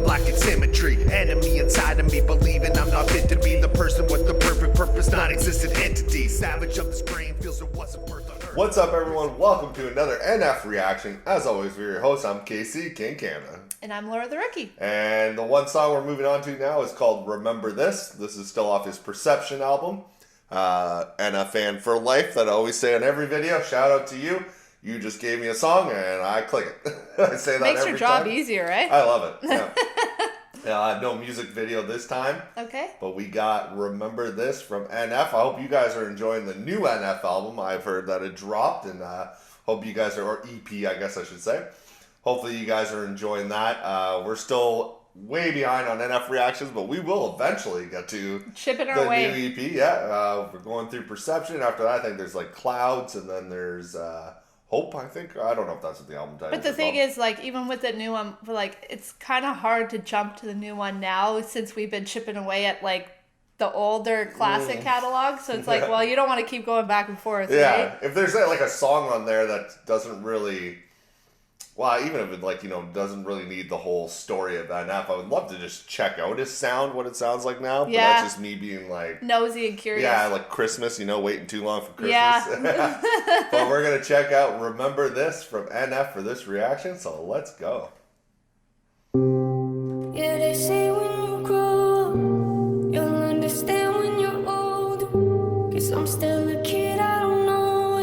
I'm lacking symmetry. Enemy inside of me, believing I'm not fit to be the person with the perfect purpose, non-existent entity. Savage of this brain feels there wasn't birth on earth. What's up, everyone? Welcome to another NF reaction. As always, we're your hosts. I'm Casey, King Canada. And I'm Laura the Rookie. And the one song we're moving on to now is called Remember This. This is still off his Perception album. And a fan for life that I always say on every video. Shout out to you. You just gave me a song and I click it. I say that Makes every your job time. easier, right? I love it. Yeah. I have no music video this time. Okay. But we got Remember This from NF. I hope you guys are enjoying the new NF album. I've heard that it dropped, and hope you guys are, or EP, I guess I should say. Hopefully you guys are enjoying that. We're still way behind on NF reactions, but we will eventually get to Chipping our way. new EP. Yeah, we're going through Perception. After that, I think there's like Clouds, and then there's Hope, I think. I don't know if that's what the album title is. But the thing is, like, even with the new one, like, it's kind of hard to jump to the new one now since we've been chipping away at, like, the older classic catalog. So it's like, well, you don't want to keep going back and forth, yeah, right? if there's like a song on there that doesn't really, well, even if it, like, you know, doesn't really need the whole story of NF, I would love to just check out his sound, what it sounds like now. But that's just me being like nosy and curious. Yeah, like Christmas, you know, waiting too long for Christmas. Yeah. But we're going to check out Remember This from NF for this reaction, so let's go. Yeah, they say when you grow up, you'll understand when you're older. 'Cause I'm still a kid, I don't know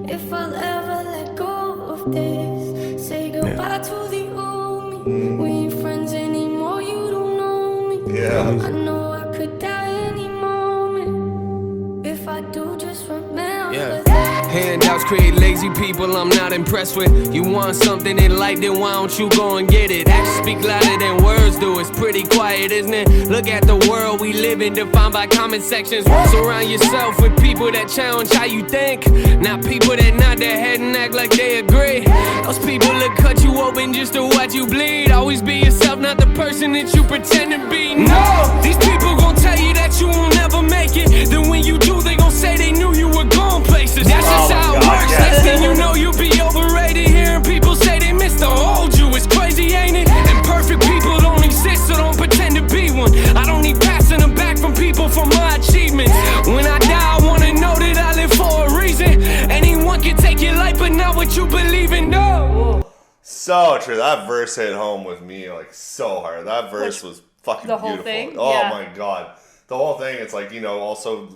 if I'll ever let go of this. Say goodbye to the old me. We ain't friends anymore, you don't know me. Yeah. I know I could die any moment. If I do, just remember that. Handouts create lazy people I'm not impressed with. You want something in life, then why don't you go and get it? Actions speak louder than words do. It's pretty quiet, isn't it? Look at the world we live in, defined by comment sections. Surround yourself with people that challenge how you think, not people that nod their head and act like they agree. Those people that cut you open just to watch you bleed. Always be yourself, not the person that you pretend to be. No, these people gon' tell you that you will never make it. Then when you do, they gon' say they knew you were going places. That's just how it works. Next thing you know, you'll be overrated. Hearing people say they miss the old you. It's crazy, ain't it? And perfect people don't exist, so don't pretend to be one. I don't need passing them back from people for my achievements. When I die, I wanna know that I live for a reason. Anyone can take your life, but not what you believe in. No. So true. That verse hit home with me like so hard. That verse was fucking the whole beautiful. thing? Oh Yeah. my god. The whole thing, it's like, you know, also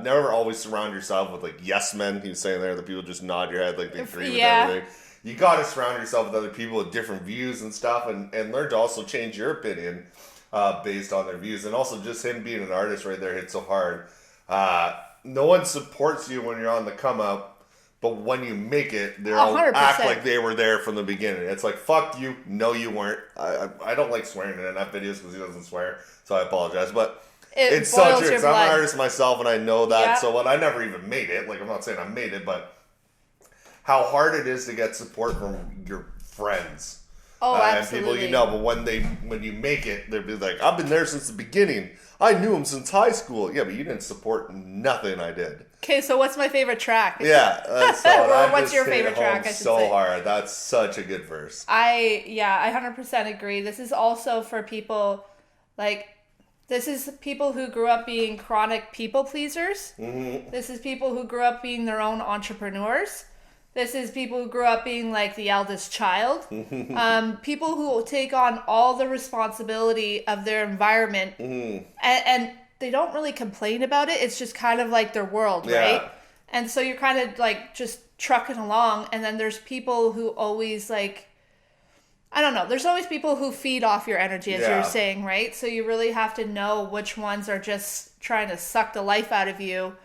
never always surround yourself with like yes men. He was saying there that people just nod your head like they agree with everything. You gotta surround yourself with other people with different views and stuff, and learn to also change your opinion based on their views. And also just him being an artist right there hit so hard. No one supports you when you're on the come up, but when you make it, they'll 100%. act like they were there from the beginning. It's like, fuck you, no you weren't. I don't like swearing in enough videos because he doesn't swear, so I apologize. But it's so boils true. your 'Cause I'm blood. an artist myself, and I know that. Yeah. So what? I never even made it. Like, I'm not saying I made it, but how hard it is to get support from your friends. Oh, And absolutely. people you know, but when you make it, they'll be like, I've been there since the beginning. I knew him since high school. Yeah, but you didn't support nothing I did. Okay, so what's my favorite track? Yeah. So Or that what's just your hit favorite home track, I should so say. hard. That's such a good verse. I 100% agree. This is also for people, like, this is people who grew up being chronic people pleasers. Mm-hmm. This is people who grew up being their own entrepreneurs. This is people who grew up being like the eldest child. People who take on all the responsibility of their environment, and they don't really complain about it. It's just kind of like their world, right? And so you're kind of like just trucking along, and then there's people who always like, I don't know, there's always people who feed off your energy, as you're saying, right? So you really have to know which ones are just trying to suck the life out of you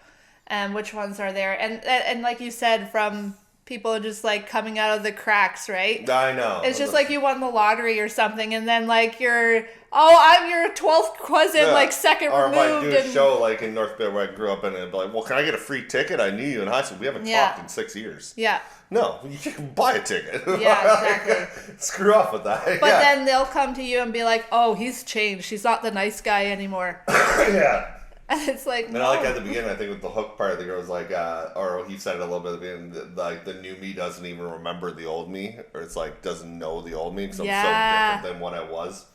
and which ones are there. And like you said, from people just like coming out of the cracks, right? I know. It's just like you won the lottery or something, and then like you're, I'm your 12th cousin, like second or removed. Or if I do a show like in North Bay where I grew up in, and be like, well, can I get a free ticket? I knew you in high school. We haven't talked in 6 years. Yeah. No, you can buy a ticket. Yeah, exactly. Screw off with that. But then they'll come to you and be like, oh, he's changed. He's not the nice guy anymore. Yeah. And it's like, and I like at the beginning, I think with the hook part, the girl was like, or he said it a little bit at the beginning, like the new me doesn't even remember the old me, or it's like doesn't know the old me because I'm so different than what I was.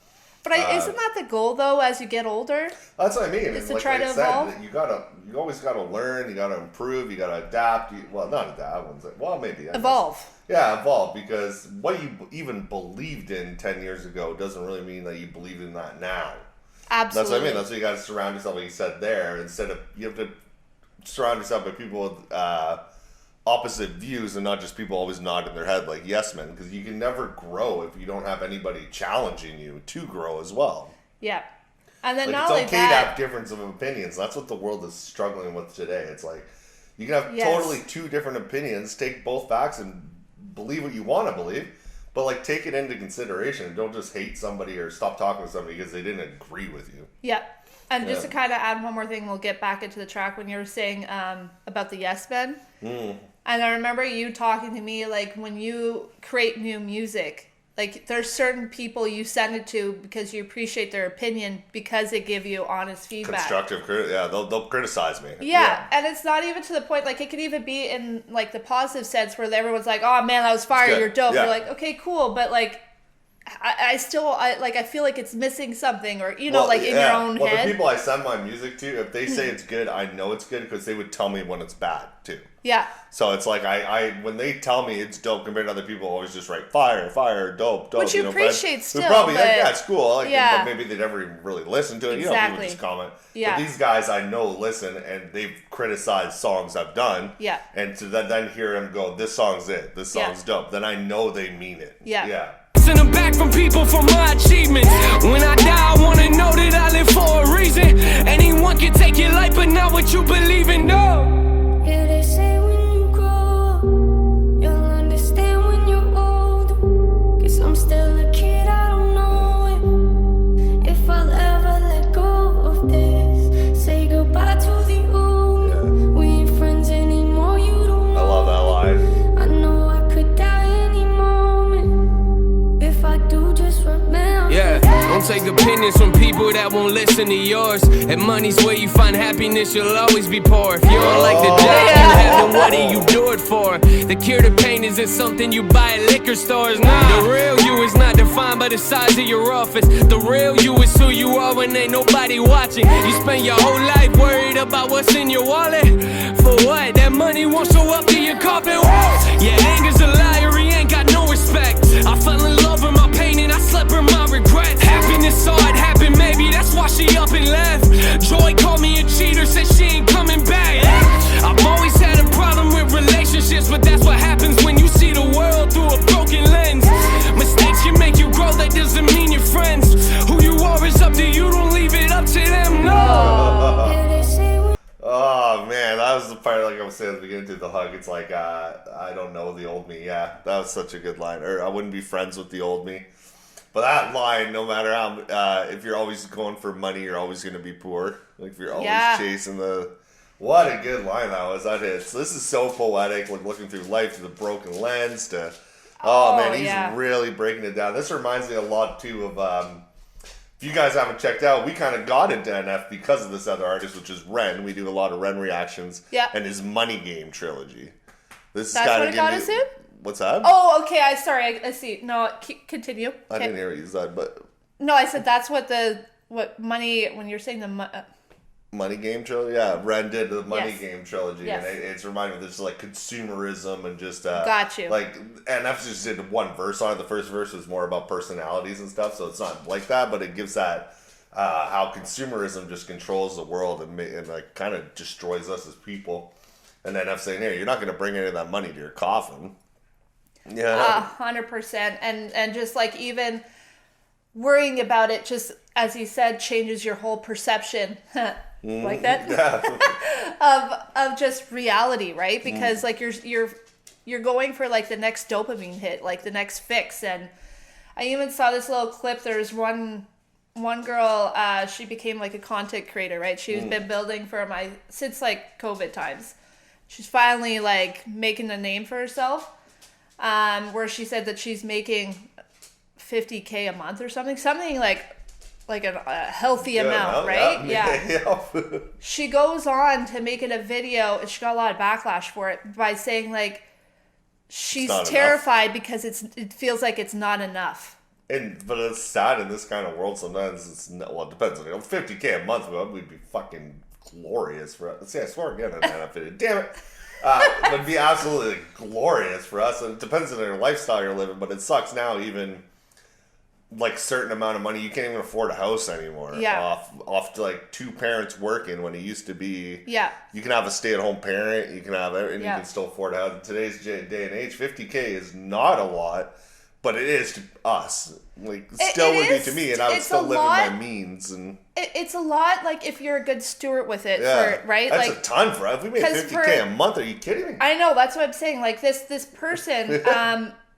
But isn't that the goal though? As you get older, that's what I mean. Is to try to evolve. You always gotta learn. You gotta improve. You gotta adapt. Not adapt. Maybe evolve. Yeah, evolve, because what you even believed in 10 years ago doesn't really mean that you believe in that now. Absolutely. That's what I mean. That's what you got to surround yourself, like you said there. Instead of, you have to surround yourself by people with opposite views and not just people always nodding their head like yes men, because you can never grow if you don't have anybody challenging you to grow as well. Yeah. And then like, not it's only okay that, to have difference of opinions. That's what the world is struggling with today. It's like you can have totally two different opinions, take both facts and believe what you want to believe, but like take it into consideration. Don't just hate somebody or stop talking to somebody because they didn't agree with you. Yeah. And just to kind of add one more thing, we'll get back into the track when you were saying about the yes men. And I remember you talking to me, like, when you create new music, like, there's certain people you send it to because you appreciate their opinion because they give you honest feedback. Constructive, they'll criticize me. Yeah, and it's not even to the point, like, it could even be in, like, the positive sense where everyone's like, oh, man, that was fire, you're dope. You're like, okay, cool, but, like, I still feel like it's missing something, or, in your own head. The people I send my music to, if they say it's good, I know it's good because they would tell me when it's bad, too. Yeah. So it's like I when they tell me it's dope compared to other people, always just write fire, dope. Which you appreciate still. Probably, but, it's cool. But maybe they never even really listen to it. Exactly. People just comment. Yeah. But these guys I know listen, and they've criticized songs I've done. Yeah. And to then hear them go, this song's it. This song's dope. Then I know they mean it. Yeah. Yeah. Send them back from people for my achievements. When I die, I wanna know that I live for a reason. Anyone can take your life, but not what you believe in, no. Yeah, they say when you grow up, you'll understand when you're old. Guess I'm still a kid, I don't know if I'll ever let go of this. Say goodbye to the old. Yeah. We ain't friends anymore, you don't know. I love that line. I know I could die any moment. If I do, just remember. Yeah, don't take opinions from people that won't listen to yours. If money's where you find happiness, you'll always be poor. If you don't like the job you have, then what do you do it for? The cure to pain isn't something you buy at liquor stores. Nah, the real you is not defined by the size of your office. The real you is who you are when ain't nobody watching. You spend your whole life worried about what's in your wallet. For what? That money won't show up to your coffin. Yeah, anger's a liar, he ain't got no respect. I fell in love with my pain and I slept with my regrets. Happiness saw it happen, maybe that's why she up and left. Joy called me a cheater, said she ain't coming back. I've always had a problem with relationships, but that's what happens when you see the world through a broken lens. Mistakes can make you grow, that doesn't mean you're friends. Who you are is up to you, don't leave it up to them, no. Yeah, they say when Oh man, that was the part, like I was saying at the beginning, to the hug. It's like I don't know the old me. Yeah, that was such a good line. Or I wouldn't be friends with the old me. But that line, no matter how, if you're always going for money, you're always going to be poor. Like if you're always chasing the, what a good line that was. That is. This is so poetic. Like looking through life through the broken lens to, man, he's really breaking it down. This reminds me a lot too of. If you guys haven't checked out, we kind of got into NF because of this other artist, which is Ren. We do a lot of Ren reactions. Yeah. And his Money Game trilogy. That's what it got us in? What's that? Oh, okay. I see. No, continue. I didn't hear what you said, but... No, I said that's what money, when you're saying Money Game trilogy? Yeah, Ren did the Money Yes. Game trilogy. Yes. And it's reminding me of this, like, consumerism and just... Got you. Like, NF just did one verse on it. The first verse was more about personalities and stuff, so it's not like that, but it gives that... how consumerism just controls the world and like, kind of destroys us as people. And then NF saying, hey, you're not going to bring any of that money to your coffin. Yeah. 100%. And just like even worrying about it, just as he said, changes your whole perception. Like that? Yeah. of just reality, right? Because like you're going for like the next dopamine hit, like the next fix. And I even saw this little clip. There's one girl, she became like a content creator, right? She's been building since like COVID times. She's finally like making a name for herself. Where she said that she's making $50K a month or something like like a healthy amount, right? Yeah. She goes on to make it a video, and she got a lot of backlash for it by saying like she's terrified because it feels like it's not enough. But it's sad in this kind of world. Sometimes it depends on 50K a month. We'd be fucking glorious for us. See, I swore again on that video. Damn it. It would be absolutely glorious for us. And it depends on your lifestyle you're living, but it sucks now. Even like certain amount of money, you can't even afford a house anymore. Yeah. Off to like two parents working when it used to be. Yeah. You can have a stay-at-home parent. You can have and you can still afford a house. In today's day and age, 50K is not a lot. But it is to us. Like, still would be to me, and I would still live in my means. And it's a lot, like, if you're a good steward with it, right? That's like, a ton for us. If we made 50K a month, are you kidding me? I know, that's what I'm saying. Like, this person,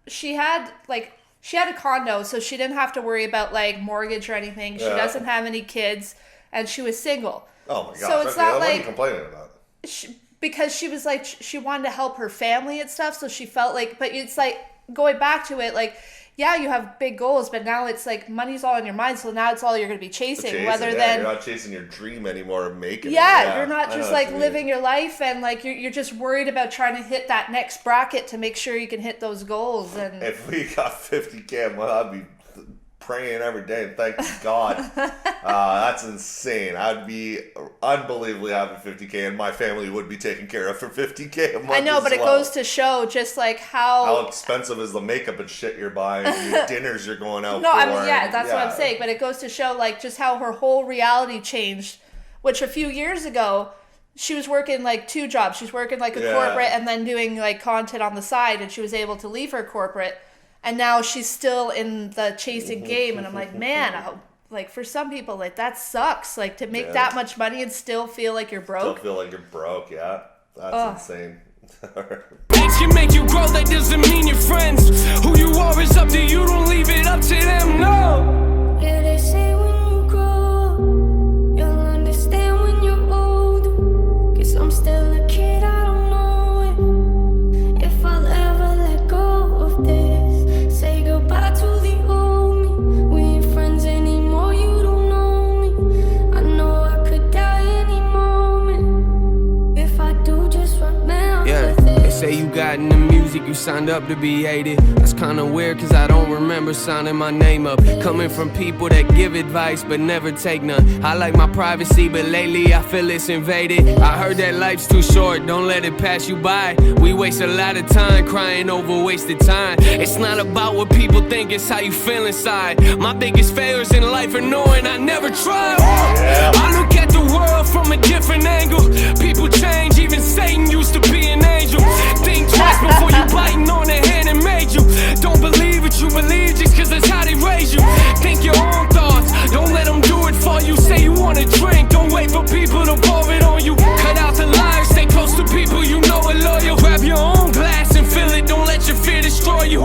she had a condo, so she didn't have to worry about, like, mortgage or anything. She doesn't have any kids, and she was single. Oh, my God. So it's not what like... are you complaining about? Because she was, like, she wanted to help her family and stuff, so she felt like... But it's, like... Going back to it, like, yeah, you have big goals, but now it's like money's all in your mind, so now it's all you're going to be chasing. Rather than you're not chasing your dream anymore of making it. Yeah, you're not just like living your life, and like you're just worried about trying to hit that next bracket to make sure you can hit those goals. And if we got 50K, well, I'd be praying every day and thank God. That's insane. I'd be unbelievably happy 50K, and my family would be taken care of for 50K a month. I know, but it goes to show just like how expensive is the makeup and shit you're buying, and your dinners you're going out for. No, I mean, that's what I'm saying. But it goes to show like just how her whole reality changed, which a few years ago, she was working like 2 jobs. She was working like a corporate and then doing like content on the side, and she was able to leave her corporate. And now she's still in the chasing game, and I'm like, man, like for some people, like that sucks. Like to make that much money and still feel like you're broke. Still feel like you're broke, yeah. That's insane. Age can make you grow, that doesn't mean you're friends. Who you are is up to you, don't leave it up to them, no. Yeah, they say when you grow up, you'll understand when you're old. Guess I'm still a kid, I don't know if I'll ever let go of this. Say goodbye to the old me. We ain't friends anymore, you don't know me. I know I could die any moment. If I do, just remember this. They say you got in the music, you signed up to be hated. That's kinda weird, cause I don't remember signing my name up. Coming from people that give advice but never take none. I like my privacy, but lately I feel it's invaded. I heard that life's too short, don't let it pass you by. We waste a lot of time crying over wasted time. It's not about what people think, it's how you feel inside. My biggest failures in life are knowing I never tried. I look at the world from a different angle. People change, even Satan used to be an angel. Think twice before you biting on the hand that made you. Don't believe what you believe just cause that's how they raise you. Think your own thoughts, don't let them do it for you. Say you wanna drink, don't wait for people to pour it on you. Cut out the liars, stay close to people you know are loyal. Grab your own glass and fill it, don't let your fear destroy you.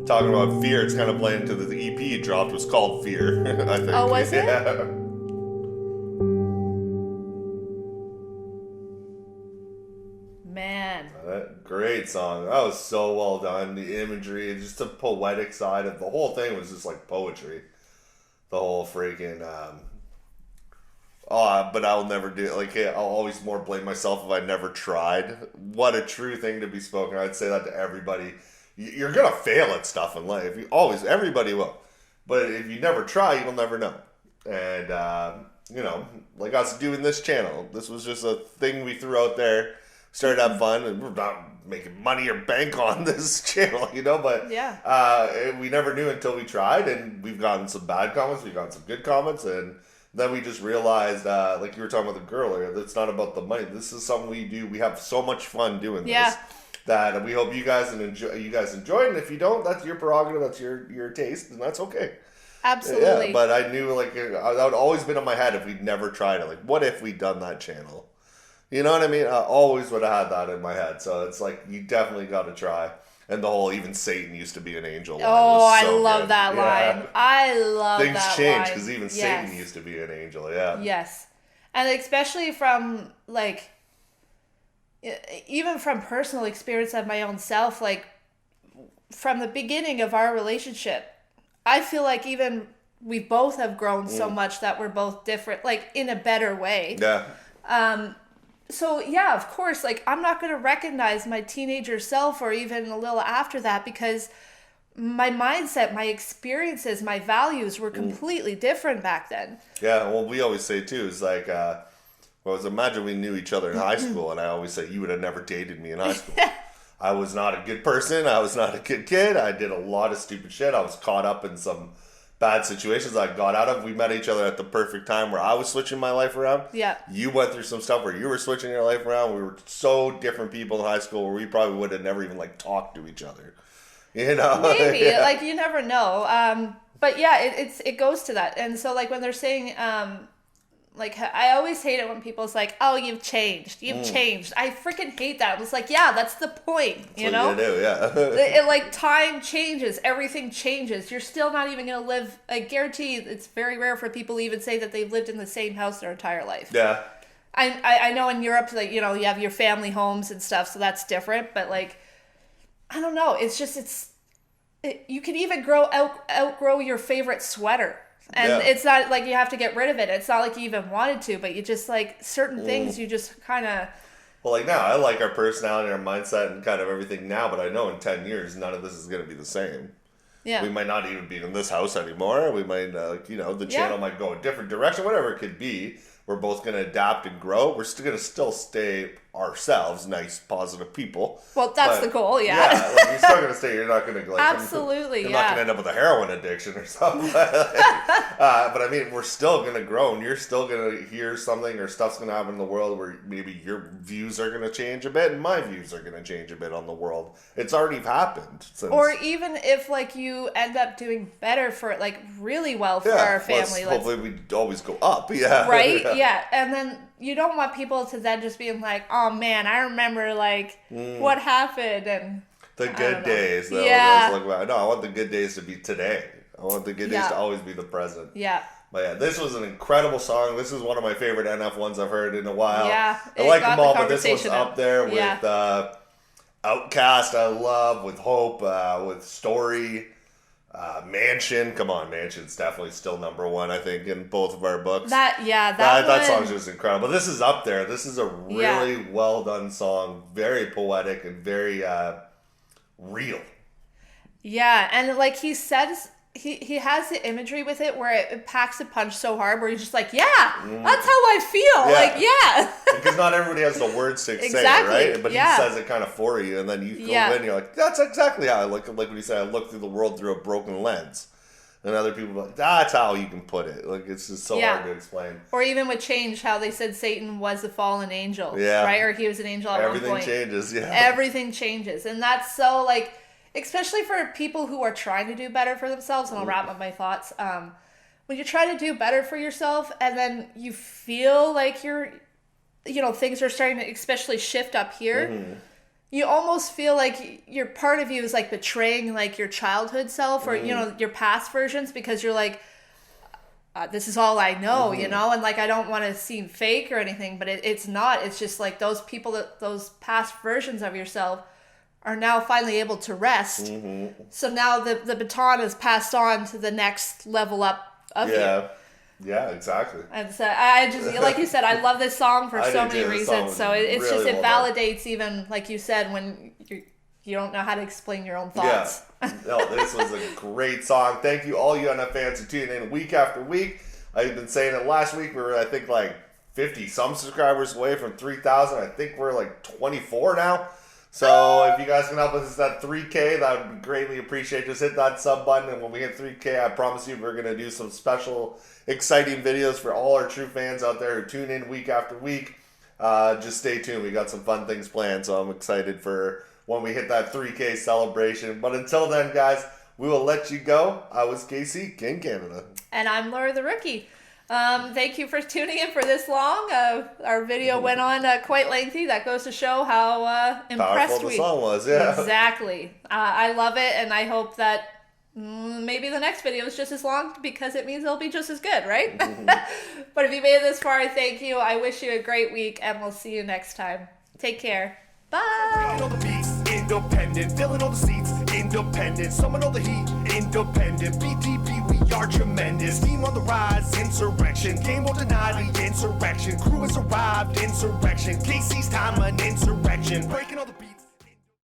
Talking about fear, it's kind of playing into the EP you dropped was called Fear, I think. Oh, was it? Yeah. Man. Great song. That was so well done. The imagery, just the poetic side of the whole thing was just like poetry. The whole freaking, but I'll never do it. Like, I'll always more blame myself if I never tried. What a true thing to be spoken. I'd say that to everybody. You're going to fail at stuff in life. Everybody will. But if you never try, you'll never know. And, like us doing this channel, this was just a thing we threw out there. Started out fun, and we're not making money or bank on this channel, but we never knew until we tried, and we've gotten some bad comments, we've gotten some good comments, and then we just realized, like you were talking about the girl earlier, that it's not about the money. This is something we do. We have so much fun doing this that we hope you guys enjoy it, and if you don't, that's your prerogative, that's your taste, and that's okay. Absolutely. Yeah, but I knew, like, that would always been in my head if we'd never tried it. Like, what if we'd done that channel? You know what I mean? I always would have had that in my head. So it's like, you definitely got to try. And the whole, even Satan used to be an angel line. Oh, was so I love good. that line. I love Things that change line. because even Satan used to be an angel. Yeah. Yes. And especially from, like, even from personal experience of my own self, like, from the beginning of our relationship, I feel like even we both have grown so much that we're both different, like in a better way. Yeah. So yeah, of course, like I'm not going to recognize my teenager self or even a little after that because my mindset, my experiences, my values were completely different back then. Yeah, well, we always say too, is like, imagine we knew each other in high school, and I always say, you would have never dated me in high school. I was not a good person. I was not a good kid. I did a lot of stupid shit. I was caught up in some bad situations I got out of. We met each other at the perfect time where I was switching my life around. Yeah. You went through some stuff where you were switching your life around. We were so different people in high school where we probably would have never even like talked to each other. You know? Maybe. Yeah. Like you never know. But yeah, it goes to that. And so like when they're saying, like I always hate it when people's like, oh, you've changed. You've changed. I freaking hate that. It was like, yeah, that's the point. You know? What you do, yeah. It like time changes, everything changes. You're still not even gonna live. I guarantee it's very rare for people to even say that they've lived in the same house their entire life. Yeah. I know in Europe, like, you know, you have your family homes and stuff, so that's different. But like, I don't know. It's just you can even outgrow your favorite sweater. And it's not like you have to get rid of it. It's not like you even wanted to, but you just like certain things you just kind of. Well, like now, I like our personality, our mindset, and kind of everything now, but I know in 10 years, none of this is going to be the same. Yeah. We might not even be in this house anymore. We might, the channel might go a different direction, whatever it could be. We're both going to adapt and grow. We're still going to stay ourselves, nice, positive people. Well, that's the goal, yeah. Yeah, like, you're still going to stay. You're not going to like. Absolutely, you're not going to end up with a heroin addiction or something. But I mean, we're still going to grow, and you're still going to hear something or stuff's going to happen in the world where maybe your views are going to change a bit, and my views are going to change a bit on the world. It's already happened. Or even if like you end up doing better for it, like really well for our family. Hopefully we always go up. Yeah. Right? Yeah. And then you don't want people to then just being like, oh man, I remember like what happened and the good days. Though, yeah. No, I want the good days to be today. I want the good days to always be the present. Yeah. But yeah, this was an incredible song. This is one of my favorite NF ones I've heard in a while. Yeah. I like them all, but this one's up there with Outcast, I love, with Hope, with Story. Mansion, come on, Mansion's definitely still number one, I think, in both of our books. That song's just incredible. But this is up there. This is a really well done song, very poetic and very real. Yeah, and like he says, he has the imagery with it where it packs a punch so hard where you're just like, that's how I feel. Yeah. Because not everybody has the words to say it, right? But he says it kind of for you, and then you go in and you're like, that's exactly how I look. Like when you say, I look through the world through a broken lens. And other people are like, that's how you can put it. Like, it's just so hard to explain. Or even with Change, how they said Satan was a fallen angel. Yeah. Right? Or he was an angel at one point. Everything changes, Everything changes. And that's so, like, especially for people who are trying to do better for themselves, and I'll wrap up my thoughts. When you try to do better for yourself, and then you feel like things are starting to especially shift up here, you almost feel like your part of you is like betraying like your childhood self or, your past versions, because you're like, this is all I know, and like, I don't want to seem fake or anything, but it's not. It's just like those people, those past versions of yourself are now finally able to rest. So now the baton is passed on to the next level up of you. Yeah, exactly. And so I just, like you said, I love this song for so many reasons. So it's really just, it validates even, like you said, when you don't know how to explain your own thoughts. Yeah. No, this was a great song. Thank you, all you NF fans, for tuning in week after week. I've been saying it last week. We were, I think, like 50 some subscribers away from 3,000. I think we're like 24 now. So if you guys can help us at 3K, that would be greatly appreciated. Just hit that sub button, and when we hit 3K, I promise you we're going to do some special, exciting videos for all our true fans out there who tune in week after week. Just stay tuned. We got some fun things planned, so I'm excited for when we hit that 3K celebration. But until then, guys, we will let you go. I was Casey, King Canada. And I'm Laura the Rookie. Thank you for tuning in for this long. Our video went on quite lengthy. That goes to show how impressed powerful the song was. Yeah, exactly. I love it, and I hope that maybe the next video is just as long, because it means it'll be just as good, right? But if you made it this far, thank you. I wish you a great week, and we'll see you next time. Take care. Bye. Independent, filling all the seats. independent. Summon all the heat, independent. BTB, we are tremendous. Team on the rise, insurrection. Game will deny the insurrection. Crew has arrived, insurrection. Casey's time, an insurrection. Breaking all the beats.